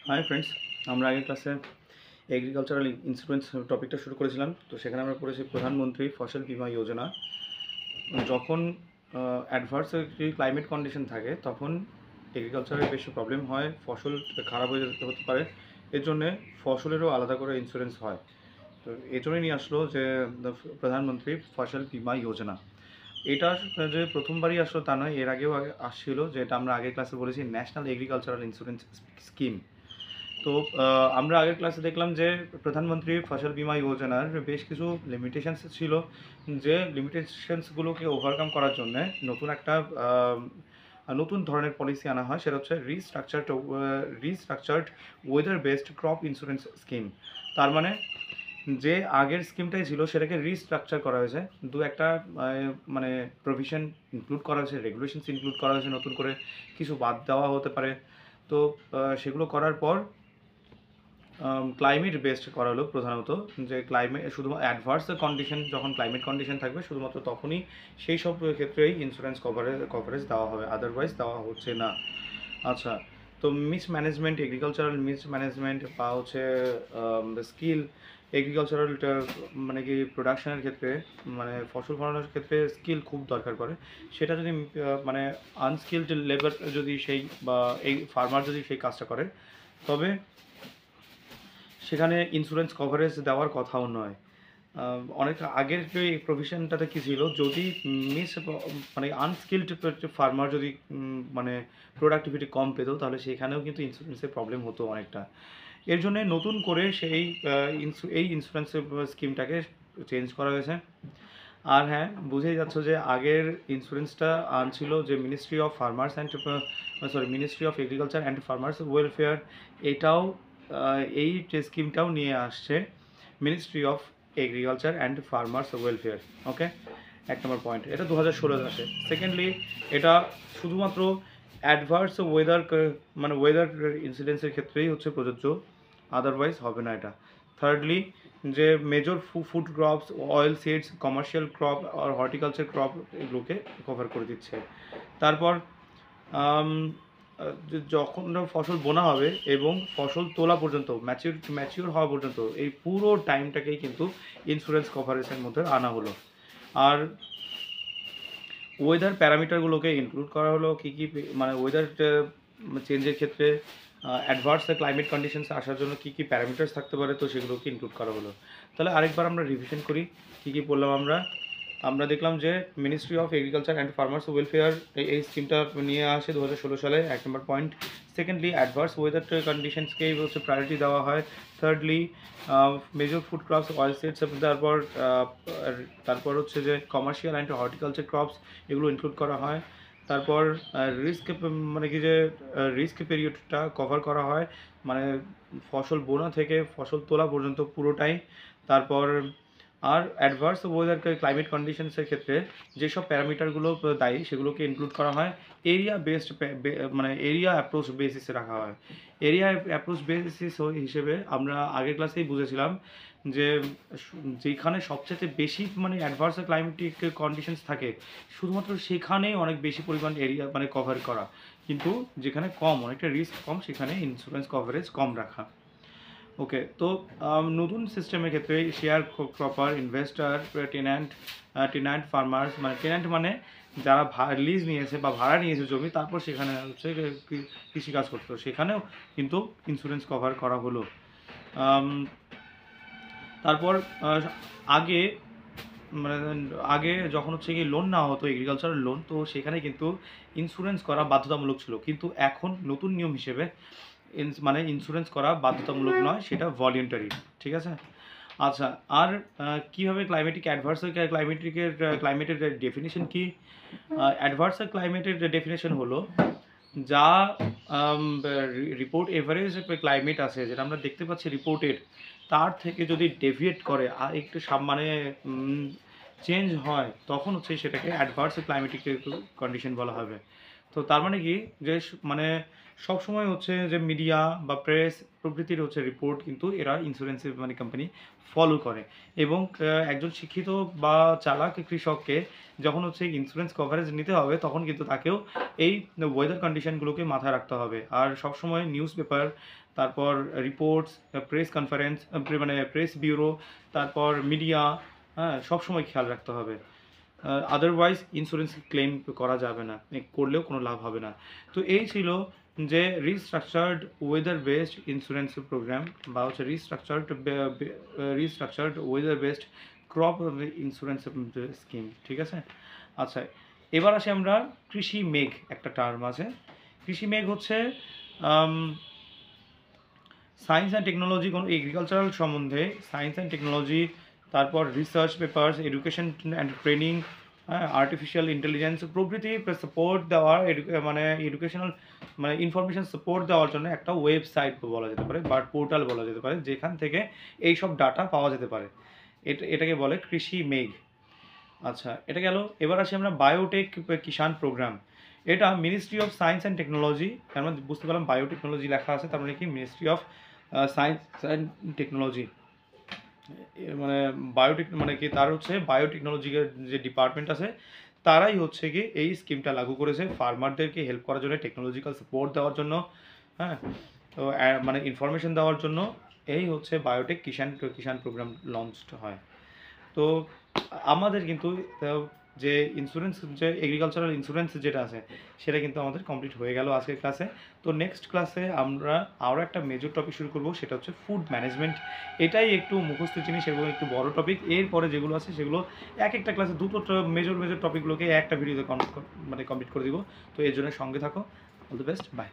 Hi friends, আমরা আগের ক্লাসে এগ্রিকালচারাল ইন্স্যুরেন্স টপিকটা শুরু করেছিলাম। তো সেখানে আমরা পড়েছি প্রধানমন্ত্রী ফসল বীমা যোজনা। যখন অ্যাডভার্স একটি ক্লাইমেট কন্ডিশন থাকে তখন এগ্রিকালচারের বেশি প্রবলেম হয়, ফসল খারাপ হয়ে যেতে হতে পারে। এর জন্যে ফসলেরও আলাদা করে ইন্স্যুরেন্স হয়। তো এই জন্যই নিয়ে আসলো যে প্রধানমন্ত্রী ফসল বীমা যোজনা। এটা যে প্রথমবারই আসলো তা নয়, এর আগেও আসছিল, যেটা আমরা আগের ক্লাসে বলেছি ন্যাশনাল এগ্রিকালচারাল ইন্স্যুরেন্স স্কিম। তো আমরা আগের ক্লাসে দেখলাম যে প্রধানমন্ত্রী ফসল বীমা যোজনার বেশ কিছু লিমিটেশনস ছিল, যে লিমিটেশনসগুলোকে ওভারকাম করার জন্য নতুন ধরনের পলিসি আনা হয়। সেটা হচ্ছে restructured weather based crop insurance scheme. তার মানে যে আগের স্কিমটাই ছিল সেটাকে রিস্ট্রাকচার করা হয়েছে, দু একটা মানে প্রভিশন ইনক্লুড করা হয়েছে, রেগুলেশনস ইনক্লুড করা হয়েছে, নতুন করে কিছু বাদ দেওয়া হতে পারে। তো সেগুলো করার পর ক্লাইমেট বেসড করা হলো প্রধানত, যে ক্লাইমেট শুধু অ্যাডভার্স কন্ডিশন, যখন ক্লাইমেট কন্ডিশন থাকবে শুধুমাত্র তখনই সেই সব ক্ষেত্রেই ইন্স্যুরেন্স কভারেজ দেওয়া হবে, আদারওয়াইজ দেওয়া হচ্ছে না। আচ্ছা, তো মিসম্যানেজমেন্ট, এগ্রিকালচারাল মিসম্যানেজমেন্ট বা হচ্ছে স্কিল এগ্রিকালচারাল, মানে কি প্রোডাকশনের ক্ষেত্রে, মানে ফসল ফলানোর ক্ষেত্রে স্কিল খুব দরকার পড়ে। সেটা যদি মানে আনস্কিলড লেবার যদি সেই বা এই ফার্মার যদি সেই কাজটা করে, তবে সেখানে ইন্স্যুরেন্স কভারেজ দেওয়ার কথাও নয়। অনেক আগের যে প্রভিশনটাতে কী ছিল, যদি মানে আনস্কিলড ফার্মার যদি মানে প্রোডাক্টিভিটি কম পেত, তাহলে সেখানেও কিন্তু ইন্স্যুরেন্সের প্রবলেম হতো অনেকটা। এর জন্য নতুন করে সেই এই ইন্স্যুরেন্সের স্কিমটাকে চেঞ্জ করা হয়েছে। আর হ্যাঁ, বুঝেই যাচ্ছ যে আগের ইন্স্যুরেন্সটা আনছিল যে ministry of agriculture and farmers welfare. এটাও এই স্কিমটাও নিয়ে আসছে ministry of agriculture and farmers welfare. Okay, এক নম্বর পয়েন্ট, এটা 2016 আসে। সেকেন্ডলি, এটা শুধুমাত্র অ্যাডভার্স ওয়েদার ইনসিডেন্সের ক্ষেত্রেই হচ্ছে প্রযোজ্য, আদারওয়াইজ হবে না এটা। থার্ডলি, যে major food crops, oil seeds, commercial crop আর হর্টিকালচার ক্রপ, এগুলোকে কভার করে দিচ্ছে। তারপর যখন ফসল বোনা হবে এবং ফসল তোলা পর্যন্ত, ম্যাচিউর হওয়া পর্যন্ত, এই পুরো টাইমটাকেই কিন্তু ইন্স্যুরেন্স কভারেজের মধ্যে আনা হলো। আর ওয়েদার প্যারামিটারগুলোকে ইনক্লুড করা হলো, কী কী মানে ওয়েদার চেঞ্জের ক্ষেত্রে অ্যাডভার্স ক্লাইমেট কন্ডিশনস আসার জন্য কী কী প্যারামিটার্স থাকতে পারে, তো সেগুলোকে ইনক্লুড করা হলো। তাহলে আরেকবার আমরা রিভিশন করি কী কী পড়লাম আমরা দেখলাম যে ministry of agriculture and farmers welfare এই স্কিমটা নিয়ে আসে 2016 সালে, এক নম্বর পয়েন্ট। সেকেন্ডলি, অ্যাডভার্স ওয়েদার কন্ডিশনসকেই হচ্ছে প্রায়োরিটি দেওয়া হয়। Thirdly, major food crops, oil seeds, তারপর হচ্ছে যে কমার্শিয়াল অ্যান্ড হর্টিকালচার ক্রপস, এগুলো ইনক্লুড করা হয়। তারপর রিস্ক, মানে কি যে রিস্ক পিরিয়ডটা কভার করা হয়, মানে ফসল বোনা থেকে ফসল তোলা পর্যন্ত পুরোটাই। তারপর আর অ্যাডভার্স ওয়েদার ক্লাইমেট কন্ডিশনসের ক্ষেত্রে যেসব প্যারামিটারগুলো দায়ী, সেগুলোকে ইনক্লুড করা হয়। এরিয়া বেসড, মানে এরিয়া অ্যাপ্রোচ বেসিসে রাখা হয়। এরিয়া অ্যাপ্রোচ বেসিস হিসেবে আমরা আগের ক্লাসেই বুঝেছিলাম যে যেখানে সবচেয়ে বেশি মানে অ্যাডভার্স ক্লাইমেটিক কন্ডিশনস থাকে, শুধুমাত্র সেখানেই অনেক বেশি পরিমাণ এরিয়া মানে কভার করা, কিন্তু যেখানে কম, অনেকটা রিস্ক কম, সেখানে ইন্স্যুরেন্স কভারেজ কম রাখা। ওকে, তো নতুন সিস্টেমের ক্ষেত্রে share cropper, investor, tenant farmers, মানে টেন্যান্ট মানে যারা লিজ নিয়েছে বা ভাড়া নিয়েছে জমি, তারপর সেখানে হচ্ছে কৃষিকাজ করতো, সেখানেও কিন্তু ইন্স্যুরেন্স কভার করা হলো। তারপর আগে মানে আগে যখন হচ্ছে কি লোন নেওয়া হতো, এগ্রিকালচারাল লোন, তো সেখানে কিন্তু ইন্স্যুরেন্স করা বাধ্যতামূলক ছিল, কিন্তু এখন নতুন নিয়ম হিসেবে মানে ইন্স্যুরেন্স করা বাধ্যতামূলক নয়, সেটা ভলিউন্টারি। ঠিক আছে। আচ্ছা, আর কীভাবে ক্লাইমেটের ডেফিনেশন কি? অ্যাডভার্স ক্লাইমেটের ডেফিনেশন হলো যা রিপোর্ট এভারেজ ক্লাইমেট আছে, যেটা আমরা দেখতে পাচ্ছি রিপোর্টেড, তার থেকে যদি ডেভিয়েট করে আর একটু মানে চেঞ্জ হয়, তখন হচ্ছে সেটাকে অ্যাডভার্স ক্লাইমেটিক কন্ডিশন বলা হবে। তো তার মানে কি, যে মানে সবসময় হচ্ছে যে মিডিয়া বা প্রেস প্রভৃতির হচ্ছে রিপোর্ট কিন্তু এরা ইন্স্যুরেন্স মানে কোম্পানি ফলো করে। এবং একজন শিক্ষিত বা চালাক কৃষককে যখন হচ্ছে ইন্স্যুরেন্স কভারেজ নিতে হবে তখন কিন্তু তাকেও এই ওয়েদার কন্ডিশনগুলোকে মাথায় রাখতে হবে। আর সবসময় নিউজ পেপার, তারপর রিপোর্টস, প্রেস কনফারেন্স, মানে প্রেস ব্যুরো, তারপর মিডিয়া, হ্যাঁ, সবসময় খেয়াল রাখতে হবে। আদারওয়াইজ ইন্স্যুরেন্স ক্লেম করা যাবে না, করলেও কোনো লাভ হবে না। তো এই ছিল যে restructured weather based insurance program বা হচ্ছে restructured weather based crop insurance scheme, ঠিক আছে। আচ্ছা, এবার আসি আমরা কৃষি মেঘ, একটা টার্ম আছে। কৃষি মেঘ হচ্ছে সায়েন্স অ্যান্ড টেকনোলজি, কোনো এগ্রিকালচারাল সম্বন্ধে সায়েন্স অ্যান্ড টেকনোলজি, তারপর research papers, education and training, হ্যাঁ, আর্টিফিশিয়াল ইন্টেলিজেন্স প্রভৃতি সাপোর্ট দেওয়ার, মানে এডুকেশনাল মানে ইনফরমেশন সাপোর্ট দেওয়ার জন্য একটা ওয়েবসাইট বলা যেতে পারে বা পোর্টাল বলা যেতে পারে, যেখান থেকে এই সব ডাটা পাওয়া যেতে পারে। এটাকে বলে কৃষি মেঘ। আচ্ছা, এটা গেল। এবার আসি আমরা বায়োটেক কিষাণ প্রোগ্রাম। এটা ministry of science and technology, তার মানে বুঝতে পারলাম বায়োটেকনোলজি লেখা আছে, তার মানে কি ministry of science and technology. মানে বায়োটেক মানে কি, তার হচ্ছে বায়োটেকনোলজির যে ডিপার্টমেন্ট আছে তারাই হচ্ছে কি এই স্কিমটা লাগু করেছে ফার্মারদেরকে হেল্প করার জন্য, টেকনোলজিক্যাল সাপোর্ট দেওয়ার জন্য, হ্যাঁ। তো মানে ইনফরমেশন দেওয়ার জন্য এই হচ্ছে বায়োটেক কিষাণ প্রোগ্রাম লঞ্চড হয়। তো আমাদের কিন্তু যে ইন্স্যুরেন্স, যে এগ্রিকালচারাল ইন্স্যুরেন্স যেটা আছে সেটা কিন্তু আমাদের কমপ্লিট হয়ে গেল আজকের ক্লাসে। তো নেক্সট ক্লাসে আমরা আরও একটা মেজর টপিক শুরু করব, সেটা হচ্ছে ফুড ম্যানেজমেন্ট। এটাই একটু মুখস্থ জিনিস এবং একটু বড় টপিক। এরপরে যেগুলো আছে সেগুলো এক একটা ক্লাসে দুটো মেজর টপিকগুলোকে একটা ভিডিওতে মানে কমপ্লিট করে দিব। তো এর জন্য সঙ্গে থাকো। All the best, by.